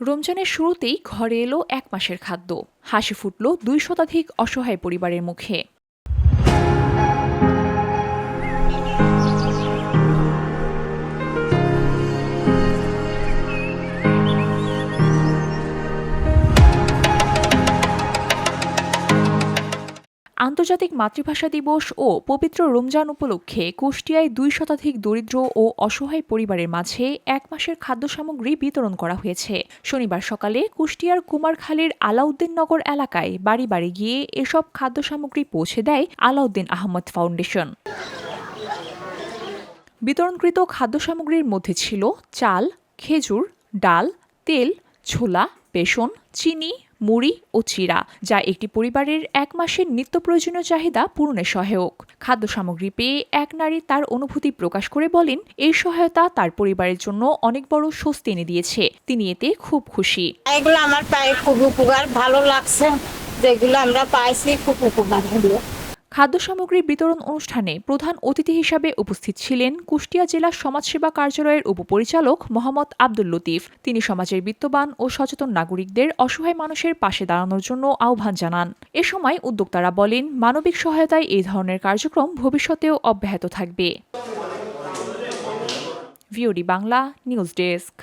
রমজানের শুরুতেই ঘরে এলো ১ মাসের খাদ্য। হাসি ফুটল ২ শতাধিক অসহায় পরিবারের মুখে। আন্তর্জাতিক মাতৃভাষা দিবস ও পবিত্র রমজান উপলক্ষে কুষ্টিয়ায় ২ শতাধিক দরিদ্র ও অসহায় পরিবারের মাঝে ১ মাসের খাদ্য সামগ্রী বিতরণ করা হয়েছে। শনিবার সকালে কুষ্টিয়ার কুমারখালীর আলাউদ্দিননগর এলাকায় বাড়ি বাড়ি গিয়ে এসব খাদ্য সামগ্রী পৌঁছে দেয় আলাউদ্দিন আহমদ ফাউন্ডেশন। বিতরণকৃত খাদ্য সামগ্রীর মধ্যে ছিল চাল, খেজুর, ডাল, তেল, ছোলা, বেসন, চিনি, মুড়ি ও চিড়া, যা একটি পরিবারের ১ মাসের নিত্য প্রয়োজনীয় চাহিদা পূরণে সহায়ক। খাদ্য সামগ্রী পেয়ে এক নারী তার অনুভূতি প্রকাশ করে বলেন, এই সহায়তা তার পরিবারের জন্য অনেক বড় স্বস্তি এনে দিয়েছে। তিনি এতে খুব খুশি। এগুলো আমার পায়ে খুব উপকার, ভালো লাগছে, যেগুলো আমরা পাইছি খুব উপকার হলো। খাদ্য সামগ্রী বিতরণ অনুষ্ঠানে প্রধান অতিথি হিসাবে উপস্থিত ছিলেন কুষ্টিয়া জেলা সমাজসেবা কার্যালয়ের উপপরিচালক মোহাম্মদ আব্দুল লতিফ। তিনি সমাজের বিত্তবান ও সচেতন নাগরিকদের অসহায় মানুষের পাশে দাঁড়ানোর জন্য আহ্বান জানান। এ সময় উদ্যোক্তারা বলেন, মানবিক সহায়তায় এই ধরনের কার্যক্রম ভবিষ্যতেও অব্যাহত থাকবে। VOD Bangla news desk.